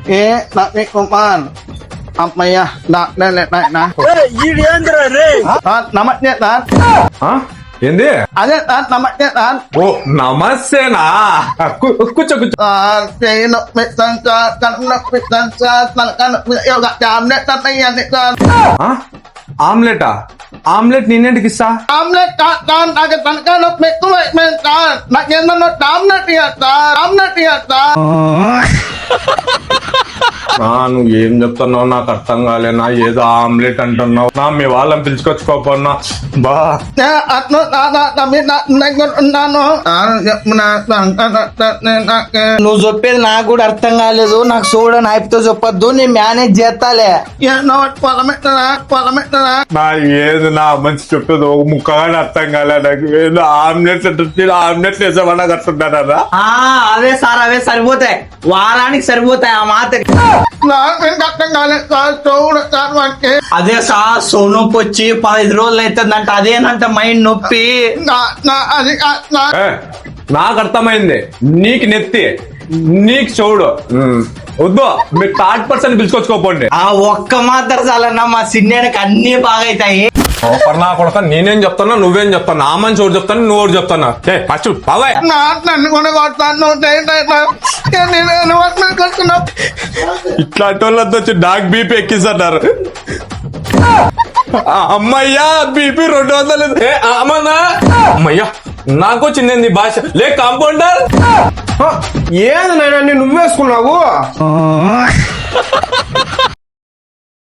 nak ni kuman. Apa ya? Nak na. ఈడు ఏంద్రా రే Namanya tan. ఏంది Ada tan namanya tan. ఓ నమస్తేనా కూర్చో కూర్చో Saya nak mesangka, kan nak mesangka, kan nak yo gak jam nek tan ayan nek tan. ఆమ్లెటా omelette నేనేంటికి ఇస్తా Amlet tan agak tan kan nak mek tuai men tan. Nak yang mana dam nak dia tan. Dam nak dia tan. నువ్వు ఏం చెప్తున్నావు నాకు అర్థం కాలేనా ఏదో omelette అంటున్నావు నా మీ వాళ్ళని పిలుచుకొచ్చుకోపోన్నా బా Ya, atno na kami na nengon nano. నువ్వు చెప్పేది నాకు కూడా అర్థం కాలేదు నాకు చూడని నాయపుతో చెప్పొద్దు నేను మేనేజ్ చేస్తాలే Ya, no, pola నా ఏది నా మంచి చెప్పేది ఒక ముక్కగానే అర్థం కాలే నాకు ఏదో ఆమ్లెట్ ఆమ్లెట్ వేసామన్నా కడుతుంటారా అవే సార్ అవే సరిపోతాయి వారానికి సరిపోతాయి ఆ మాత్రం అదే సార్ సోనొప్పి వచ్చి 10 రోజులు అవుతుందంట అదేనంట మైండ్ నొప్పి నాకు అర్థమైంది నీకు నెత్తి నీకు చూడు వద్దు మీరు థర్డ్ పర్సన్ పిలుచుకొచ్చుకోపోండి ఆ ఒక్క మాత్రం చాలన్నా మా సిన్నేనికి అన్ని బాగా అవుతాయి నా కొడక నేనేం చెప్తాను నువ్వేం చెప్తాను నా మంచి ఒకటి చెప్తాను నువ్వు ఒకటి చెప్తాను ఫస్ట్ బాబాయ్ ఇట్లాంటి వాళ్ళంతా వచ్చి నాకు బీపీ ఎక్కిస్తున్నారు అమ్మయ్యా బీపీ 200 అమ్మయ్యా నాకు వచ్చింది భాష లే కాంపౌండర్ ఏది నాయనా నువ్వేసుకున్నావు